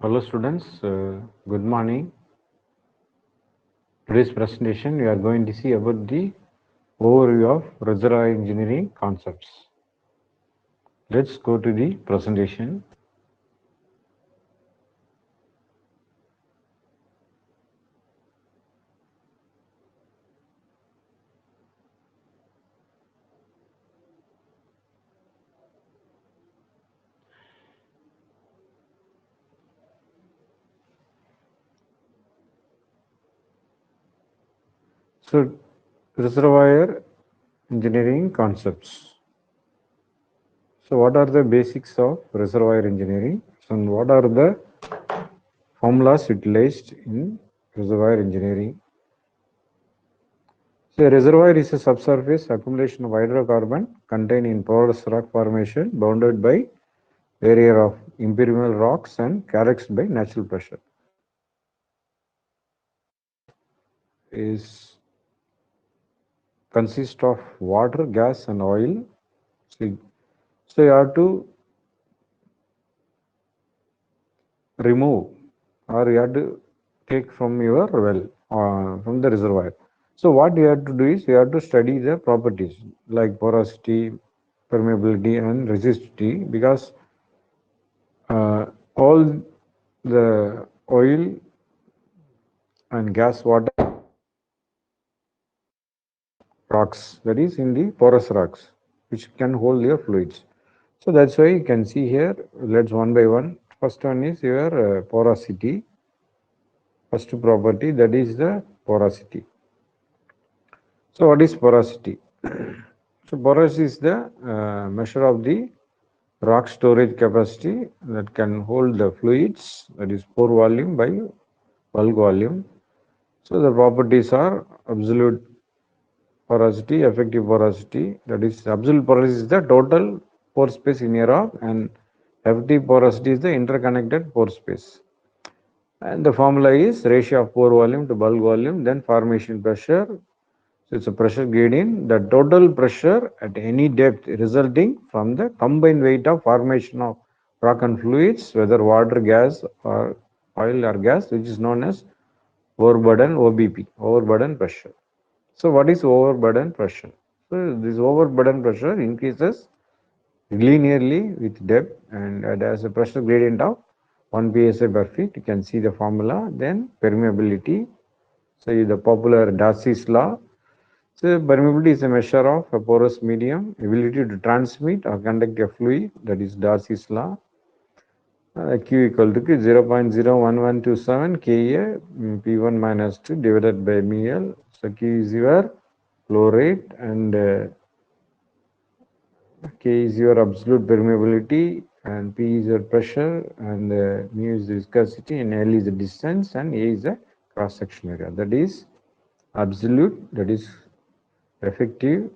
Hello students, good morning. Today's presentation we are going to see about the overview of reservoir engineering concepts. Let's go to the presentation. So reservoir engineering concepts. So what are the basics of reservoir engineering and what are the formulas utilized in reservoir engineering? So a reservoir is a subsurface accumulation of hydrocarbon contained in porous rock formation bounded by area of impermeable rocks and characterized by natural pressure. Is consist of water, gas, and oil. So you have to remove or you have to take from your well from the reservoir. So what you have to do is you have to study the properties like porosity, permeability, and resistivity because all the oil and gas water rocks, that is in the porous rocks, which can hold your fluids. So that's why you can see here, let's one by one. First one is your porosity. First property, that is the porosity. So what is porosity? So porosity is the measure of the rock storage capacity that can hold the fluids, that is pore volume by bulk volume. So the properties are absolute porosity, effective porosity, that is absolute porosity is the total pore space in a rock and effective porosity is the interconnected pore space. And the formula is ratio of pore volume to bulk volume, then formation pressure. So it's a pressure gradient, the total pressure at any depth resulting from the combined weight of formation of rock and fluids, whether water, gas, or oil or gas, which is known as overburden OBP, overburden pressure. So what is overburden pressure? So this overburden pressure increases linearly with depth and it has a pressure gradient of 1 psi per feet. You can see the formula. Then permeability. So the popular Darcy's law. So permeability is a measure of a porous medium ability to transmit or conduct a fluid. That is Darcy's law. Q equal to 0.01127 Ka P1 minus 2 divided by μl. So Q is your flow rate and K is your absolute permeability and P is your pressure and mu is the viscosity and L is the distance and A is the cross section area. That is absolute, that is effective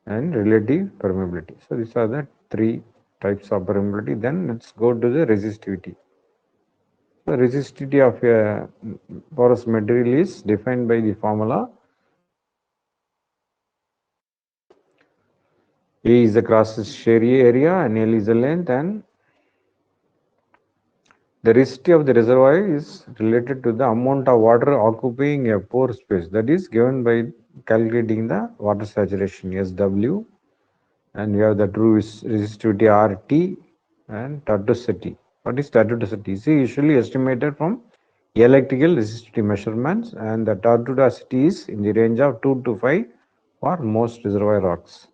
and relative permeability. So these are the three types of permeability. Then let's go to the resistivity. The resistivity of a porous material is defined by the formula. A is the cross area and L is the length, and the resistivity of the reservoir is related to the amount of water occupying a pore space, that is given by calculating the water saturation SW, and we have the true resistivity RT and tortuosity. What is tortuosity? It is usually estimated from electrical resistivity measurements, and the tortuosity is in the range of 2 to 5 for most reservoir rocks.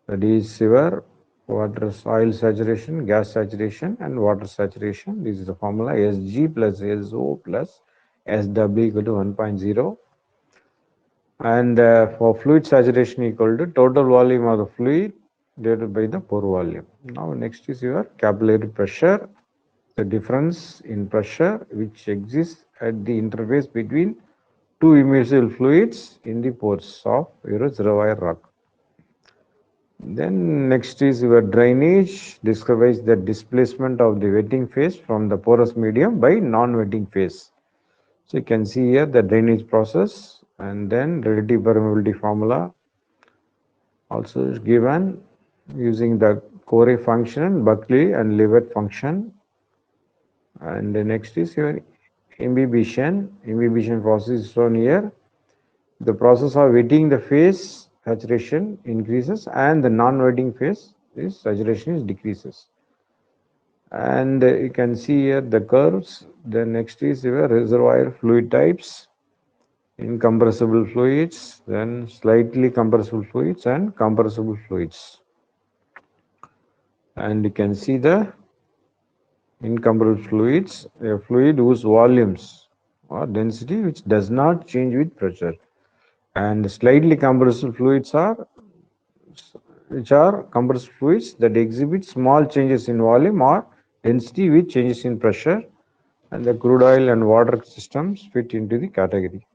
That is your water, oil saturation, gas saturation, and water saturation. This is the formula Sg plus So plus Sw equal to 1.0. And for fluid saturation equal to total volume of the fluid divided by the pore volume. Now next is your capillary pressure, the difference in pressure which exists at the interface between two immersible fluids in the pores of your reservoir rock. Then next is your drainage, describes the displacement of the wetting phase from the porous medium by non-wetting phase. So you can see here the drainage process and then relative permeability formula also is given using the Corey function, Buckley and Levet function. And the next is your imbibition. Imbibition process is shown here. The process of wetting the phase saturation increases and the non-wetting phase is saturation is decreases. And you can see here the curves. The next is your reservoir fluid types, incompressible fluids, then slightly compressible fluids and compressible fluids. And you can see the incompressible fluids, a fluid whose volumes or density which does not change with pressure. And slightly compressible fluids are which are compressed fluids that exhibit small changes in volume or density with changes in pressure, and the crude oil and water systems fit into the category.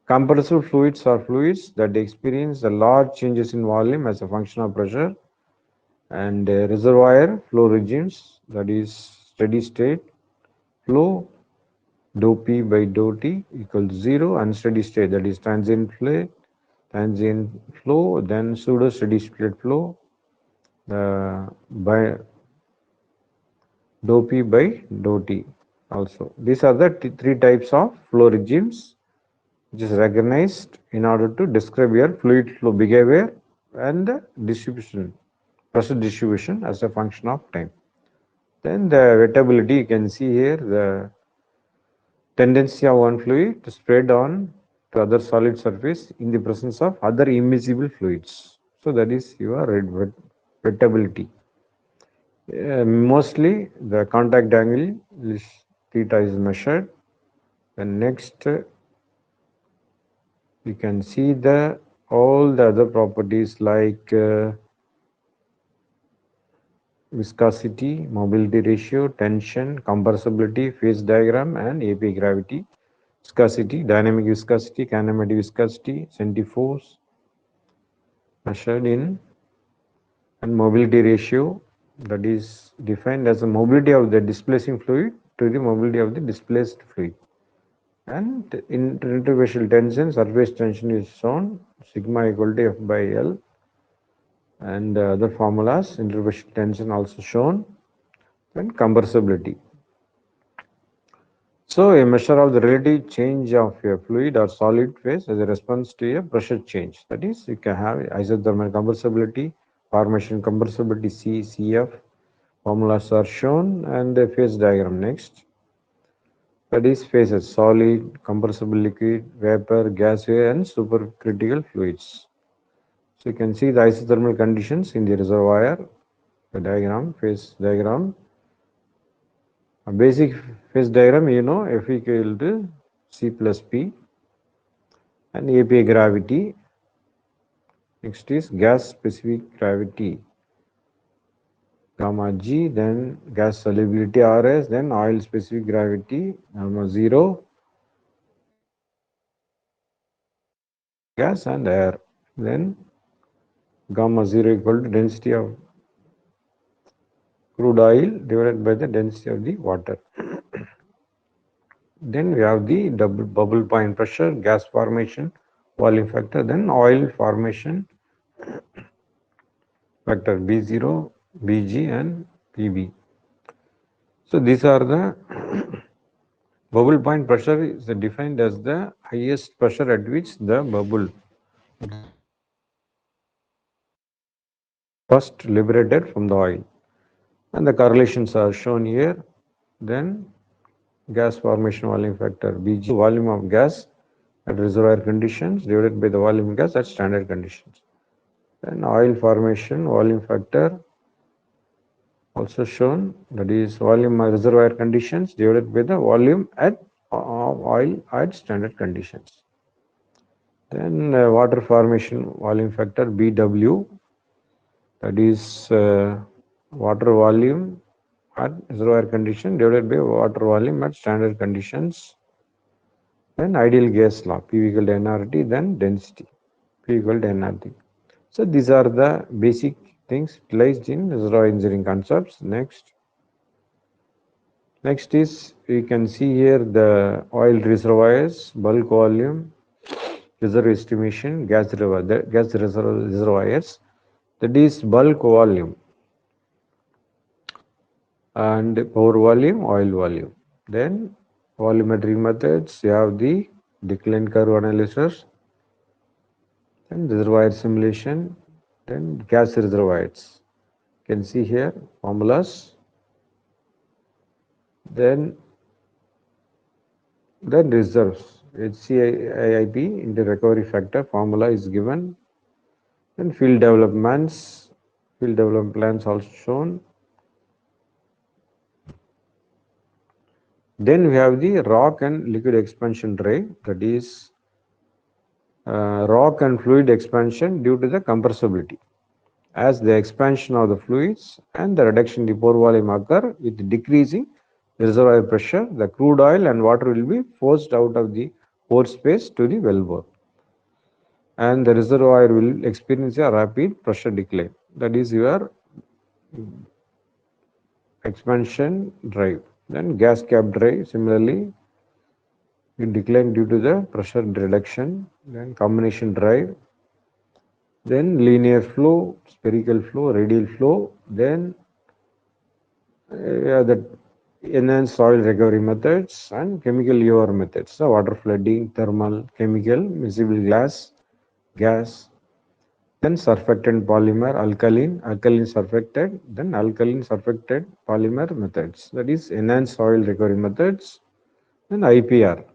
Compressible fluids are fluids that experience the large changes in volume as a function of pressure, and reservoir flow regimes, that is steady state flow, dou P by dou T equals 0, and steady state, that is transient flow, then pseudo steady state flow, by dou P by dou T also. These are the three types of flow regimes which is recognized in order to describe your fluid flow behavior and the distribution, pressure distribution as a function of time. Then the wettability, you can see here the tendency of one fluid to spread on to other solid surface in the presence of other immiscible fluids. So that is your wettability. Mostly the contact angle is theta is measured. Then next you can see the all the other properties like viscosity, mobility ratio, tension, compressibility, phase diagram, and AP gravity. Viscosity, dynamic viscosity, kinematic viscosity, centiforce measured in, and mobility ratio, that is defined as the mobility of the displacing fluid to the mobility of the displaced fluid. And in interfacial tension, surface tension is shown sigma equal to F by L, and other formulas, interfacial tension also shown, and compressibility. So a measure of the relative change of a fluid or solid phase as a response to a pressure change. That is, you can have isothermal compressibility, formation compressibility C, CF. Formulas are shown, and the phase diagram next. That is phases: solid, compressible liquid, vapor, gas, and supercritical fluids. So you can see the isothermal conditions in the reservoir, the diagram, phase diagram. A basic phase diagram, you know, F equal to C plus P, and API gravity. Next is gas specific gravity, gamma G, then gas solubility Rs, then oil specific gravity, gamma 0, gas and air. Then gamma 0 equal to density of crude oil divided by the density of the water. Then we have the double bubble point pressure, gas formation, volume factor, then oil formation factor B0, Bg and Pb. So these are the bubble point pressure is defined as the highest pressure at which the bubble first liberated from the oil. And the correlations are shown here. Then gas formation volume factor Bg, volume of gas at reservoir conditions divided by the volume of gas at standard conditions. Then oil formation volume factor also shown, that is volume reservoir conditions divided by the volume at oil at standard conditions. Then water formation volume factor BW, that is water volume at reservoir condition divided by water volume at standard conditions. Then ideal gas law, P equal to nRT, then density, P equal to nRT. So these are the basic things utilized in reservoir engineering concepts. Next is, we can see here the oil reservoirs, bulk volume, reservoir estimation, gas reservoirs. That is bulk volume. and pore volume, oil volume. Then volumetric methods, you have the decline curve analysis, then reservoir simulation, then gas reservoirs. You can see here formulas, then reserves. HCIIP into recovery factor formula is given. Then field development plans also shown. Then we have the rock and liquid expansion drive, that is rock and fluid expansion due to the compressibility. As the expansion of the fluids and the reduction in the pore volume occur with decreasing reservoir pressure, the crude oil and water will be forced out of the pore space to the wellbore, and the reservoir will experience a rapid pressure decline. That is your expansion drive. Then gas cap drive, similarly, it decline due to the pressure reduction. Then combination drive, then linear flow, spherical flow, radial flow, then the enhanced soil recovery methods and chemical EOR methods. So water flooding, thermal, chemical, miscible glass, gas, then surfactant polymer, alkaline surfactant, then alkaline surfactant polymer methods. That is enhanced soil recovery methods, then IPR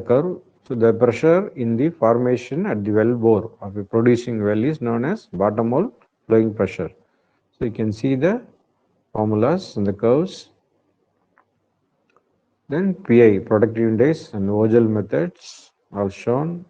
curve. So the pressure in the formation at the well bore of a producing well is known as bottom hole flowing pressure. So you can see the formulas and the curves. Then PI, productive index and Vogel methods are shown.